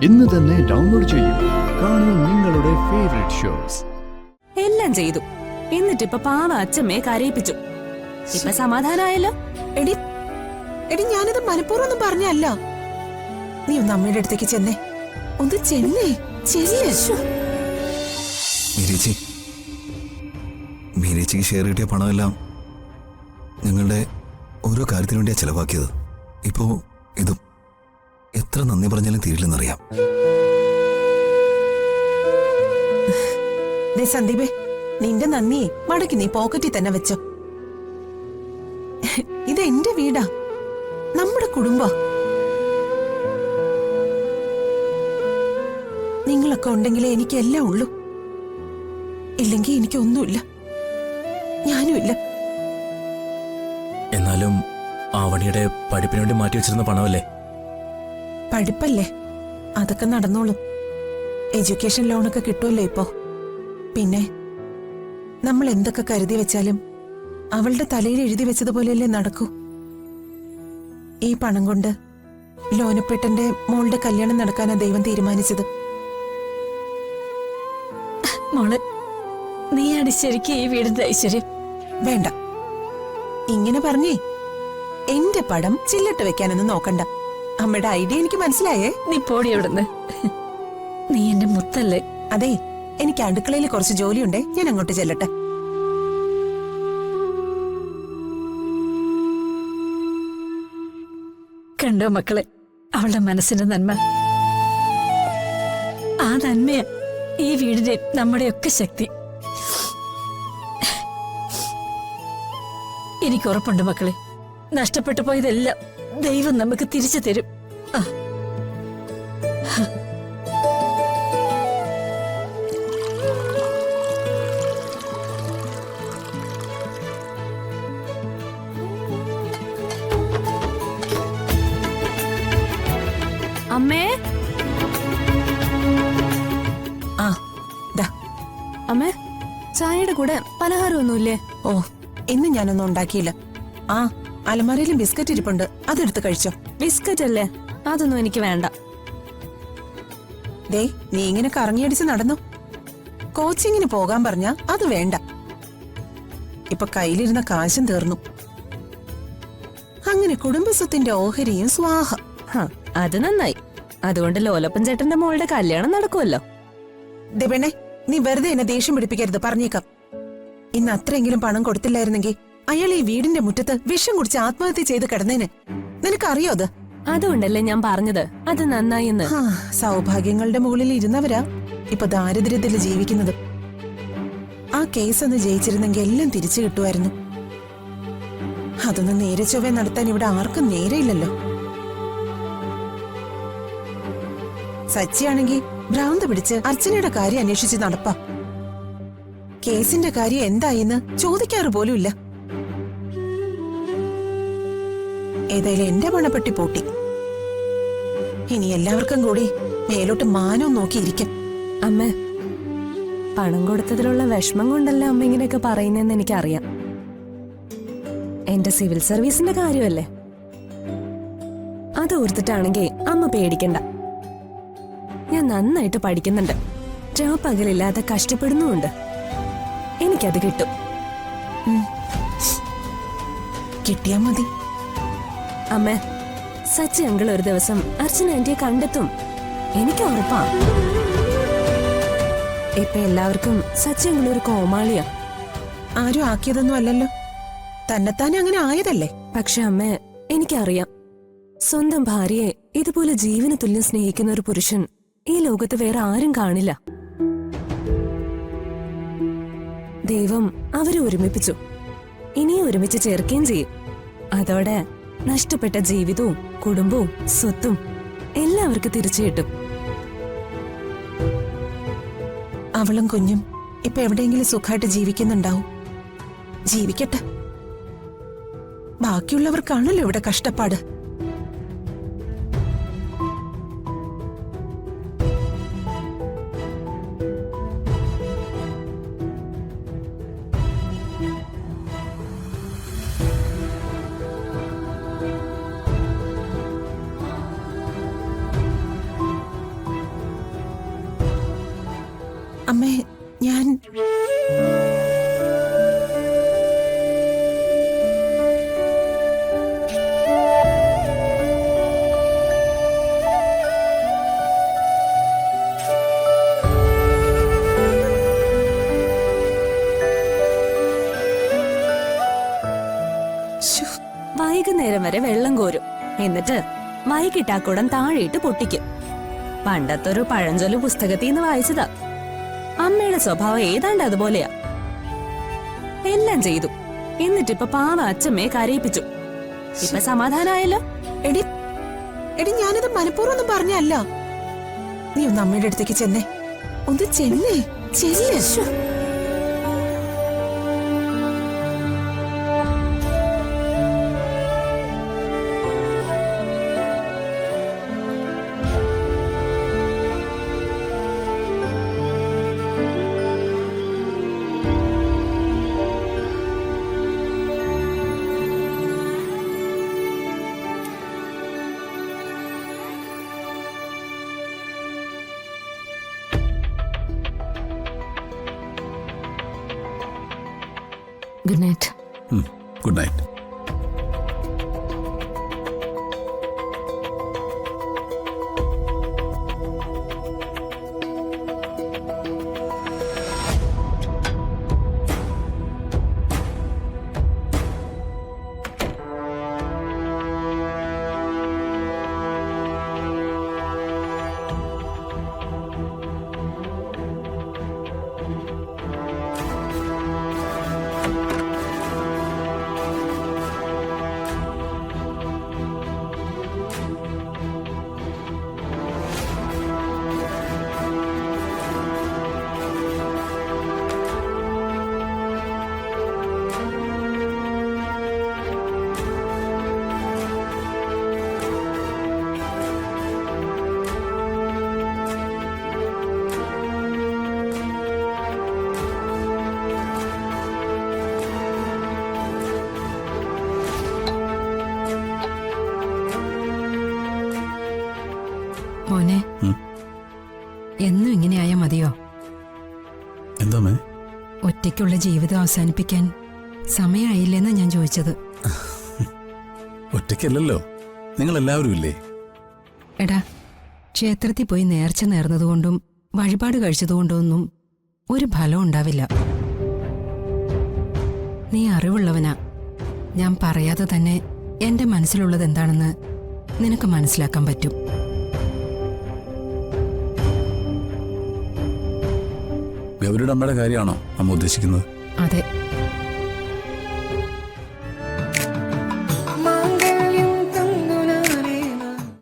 ഇന്ന് തന്നെ ഡൗൺലോഡ് ചെയ്യൂ. കാണൂ നിങ്ങളുടെ ഫേവറേറ്റ് ഷോസ്. എല്ലാം ചെയ്തു, എന്നിട്ടിപ്പൊ പാവ അച്ഛമ്മയെ കരയിപ്പിച്ചു. ഇപ്പൊ സമാധാനായല്ലോ. എടി എടി ഞാനത് മനഃപൂർവ്വം പറഞ്ഞല്ല. നീ ഒന്ന് അമ്മയുടെ അടുത്തേക്ക് ചെന്നേ, ഒന്ന് ചെന്നേ. മീരേച്ചിക്ക് ഷെയർ കിട്ടിയ പണമെല്ലാം ഞങ്ങളുടെ ഓരോ കാര്യത്തിനു വേണ്ടിയാ ചെലവാക്കിയത്. ഇപ്പോ ഇതും എത്ര നന്ദി പറഞ്ഞാലും തീരില്ലെന്നറിയാം. സന്ദീപേ, നിന്റെ നന്ദിയെ മടക്കി നീ പോക്കറ്റിൽ തന്നെ വെച്ചോ. ഇത് എന്റെ വീടാ, നമ്മുടെ കുടുംബ. നിങ്ങളൊക്കെ ഉണ്ടെങ്കിലേ എനിക്കെല്ലാം ഉള്ളൂ. ഇല്ലെങ്കിൽ എനിക്കൊന്നുമില്ല, ഞാനുമില്ല. എന്നാലും ആവണിയുടെ പഠിപ്പിന് വേണ്ടി മാറ്റി വെച്ചിരുന്ന പണമല്ലേ? പഠിപ്പല്ലേ, അതൊക്കെ നടന്നോളും. എഡ്യൂക്കേഷൻ ലോണൊക്കെ കിട്ടുമല്ലോ ഇപ്പോ. പിന്നെ നമ്മൾ എന്തൊക്കെ കരുതി വെച്ചാലും അവളുടെ തലയിൽ എഴുതി വെച്ചതുപോലെയല്ലേ നടക്കൂ. ഈ പണം കൊണ്ട് ലോനപ്പെട്ടന്റെ മോളുടെ കല്യാണം നടക്കാനാ ദൈവം തീരുമാനിച്ചത്. മോള്, നീയാണ് ശരിക്കും ഈ വീടിന്റെ ഐശ്വര്യം. വേണ്ട, ഇങ്ങനെ പറഞ്ഞേ എന്റെ പടം ചില്ലിട്ട് വെക്കാനൊന്നും നോക്കണ്ട. അമ്മയുടെ ഐഡിയ എനിക്ക് മനസ്സിലായേ. നീ പോടി എവിടുന്ന്. നീ എന്റെ മുത്തല്ലേ. അതെ, എനിക്ക് അടുക്കളയിൽ കുറച്ച് ജോലിയുണ്ടേ, ഞാൻ അങ്ങോട്ട് ചെല്ലട്ടെ. കണ്ടോ മക്കളെ, അവളുടെ മനസ്സിന്റെ നന്മ. ആ നന്മയാ ഈ വീടിന്റെ നമ്മുടെയൊക്കെ ശക്തി. എനിക്ക് ഉറപ്പുണ്ട് മക്കളെ, നഷ്ടപ്പെട്ടു പോയതെല്ലാം ദൈവം നമുക്ക് തിരിച്ചു തരും. അമ്മേ, അമ്മേ, ചായയുടെ കൂടെ പലഹാരമൊന്നുമില്ലേ? ഓ, ഇന്ന് ഞാനൊന്നും ഉണ്ടാക്കിയില്ല. ആ, അലമാരയിലും ബിസ്ക്കറ്റ് ഇരിപ്പുണ്ട്, അതെടുത്ത് കഴിച്ചോ. ബിസ്ക്കറ്റ് അല്ലേ? അതൊന്നും എനിക്ക് വേണ്ട. ദേ, നീ ഇങ്ങനെ കറങ്ങിയടിച്ച് നടന്നു. കോച്ചിങ്ങിന് പോകാൻ പറഞ്ഞാ അത് വേണ്ട. ഇപ്പൊ കയ്യിലിരുന്ന കാശും തീർന്നു. അങ്ങനെ കുടുംബസ്വത്തിന്റെ ഓഹരിയും സ്വാഹ. അത് നന്നായി. അതുകൊണ്ട് ലോലപ്പൻ ചേട്ടന്റെ മോളുടെ കല്യാണം നടക്കുമല്ലോ. ദേവണ്ണേ, നീ വെറുതെ എന്നെ ദേഷ്യം പിടിപ്പിക്കരുത്, പറഞ്ഞേക്കാം. ഇന്ന് അത്രയെങ്കിലും പണം കൊടുത്തില്ലായിരുന്നെങ്കിൽ അയാൾ ഈ വീടിന്റെ മുറ്റത്ത് വിഷം കുടിച്ച് ആത്മഹത്യ ചെയ്ത് കിടന്നേന്. നിനക്കറിയോ അത്? അതുകൊണ്ടല്ലേ ഞാൻ പറഞ്ഞത് അത് നന്നായി എന്ന്. സൗഭാഗ്യങ്ങളുടെ മുകളിൽ ഇരുന്നവരാ ഇപ്പൊ ദാരിദ്ര്യത്തിൽ ജീവിക്കുന്നത്. ആ കേസ് ഒന്ന് ജയിച്ചിരുന്നെങ്കിൽ എല്ലാം തിരിച്ചു കിട്ടുമായിരുന്നു. അതൊന്നും നേരെ ചൊവ്വേ നടത്താൻ ഇവിടെ ആർക്കും നേരെയില്ലല്ലോ. സച്ചിയാണെങ്കിൽ ഭ്രാന്ത് പിടിച്ച് അർച്ചനയുടെ കാര്യം അന്വേഷിച്ച് നടപ്പാ. കേസിന്റെ കാര്യം എന്തായെന്ന് ചോദിക്കാറ് പോലുമില്ല. ഏതായാലും എന്റെ പണപ്പെട്ടി പൂട്ടി. ഇനി എല്ലാവർക്കും കൂടി മേലോട്ട് മാനവും നോക്കിയിരിക്കും. അമ്മ, പണം കൊടുത്തതിലുള്ള വിഷമം കൊണ്ടല്ല അമ്മ ഇങ്ങനെയൊക്കെ പറയുന്നതെന്ന് എനിക്കറിയാം. എന്റെ സിവിൽ സർവീസിന്റെ കാര്യമല്ലേ, അത് ഓർത്തിട്ടാണെങ്കിൽ അമ്മ പേടിക്കണ്ട. ഞാൻ നന്നായിട്ട് പഠിക്കുന്നുണ്ട്, പകലില്ലാതെ കഷ്ടപ്പെടുന്നുമുണ്ട്. എനിക്കത് കിട്ടും. കിട്ടിയാ മതി. അമ്മ, സച്ചി അങ്കിൾ ഒരു ദിവസം അർച്ചന ആന്റിയെ കണ്ടെത്തും, എനിക്ക് ഉറപ്പാ. ഇപ്പൊ എല്ലാവർക്കും സച്ചി അങ്കിൾ ഒരു കോമാളിയാ. ആരും ആക്കിയതൊന്നും അല്ലല്ലോ, തന്നെത്താനെ അങ്ങനെ ആയതല്ലേ. പക്ഷെ അമ്മ, എനിക്കറിയാം, സ്വന്തം ഭാര്യയെ ഇതുപോലെ ജീവന തുല്യം സ്നേഹിക്കുന്ന ഒരു പുരുഷൻ ഈ ലോകത്ത് വേറെ ആരും കാണില്ല. ദൈവം അവരെ ഒരുമിപ്പിച്ചു, ഇനിയും ഒരുമിച്ച് ചേർക്കുകയും ചെയ്യും. അതോടെ നഷ്ടപ്പെട്ട ജീവിതവും കുടുംബവും സ്വത്തും എല്ലാവർക്കും തിരിച്ചു കിട്ടും. അവളും കുഞ്ഞും ഇപ്പൊ എവിടെയെങ്കിലും സുഖമായിട്ട് ജീവിക്കുന്നുണ്ടാവും. ജീവിക്കട്ടെ. ബാക്കിയുള്ളവർക്കാണല്ലോ ഇവിടെ കഷ്ടപ്പാട്. അമ്മേ, ഞാൻ വൈകുന്നേരം വരെ വെള്ളം കോരും. എന്നിട്ട് വൈകിട്ടാക്കുടം താഴെയിട്ട് പൊട്ടിക്കും. പണ്ടത്തൊരു പഴഞ്ചൊല്ല് പുസ്തകത്തിൽ നിന്ന് വായിച്ചതാ. അമ്മയുടെ സ്വഭാവം ഏതാണ്ട് അതുപോലെയാ. എല്ലാം ചെയ്തു. എന്നിട്ടിപ്പൊ പാവ അച്ഛമ്മയെ കരയിപ്പിച്ചു. ഇപ്പൊ സമാധാനായല്ലോ. എടി എടി ഞാനത് മനഃപൂർവ്വം പറഞ്ഞല്ല. നീ ഒന്ന് അമ്മയുടെ അടുത്തേക്ക് ചെന്നേ. ഒന്ന് ചെന്നേ. ചെല്ലേ. Good night. Good night. മോനെ, എന്നും ഇങ്ങനെയായാ മതിയോ? എന്താ മേ? ഒറ്റയ്ക്കുള്ള ജീവിതം അവസാനിപ്പിക്കാൻ സമയമായില്ലെന്നാ ഞാൻ ചോദിച്ചത്. ഒറ്റയ്ക്കല്ലല്ലോ, നിങ്ങൾ എല്ലാവരും ഇല്ലേ? എടാ, ക്ഷേത്രത്തിൽ പോയി നേർച്ച നേർന്നതുകൊണ്ടും വഴിപാട് കഴിച്ചതുകൊണ്ടൊന്നും ഒരു ഫലം ഉണ്ടാവില്ല. നീ അറിവുള്ളവനാ. ഞാൻ പറയാതെ തന്നെ എന്റെ മനസ്സിലുള്ളത് എന്താണെന്ന് നിനക്ക് മനസ്സിലാക്കാൻ പറ്റും. ഗൗരിയുടെ അമ്മയുടെ കാര്യമാണോ അമ്മ ഉദ്ദേശിക്കുന്നത്? അതെ.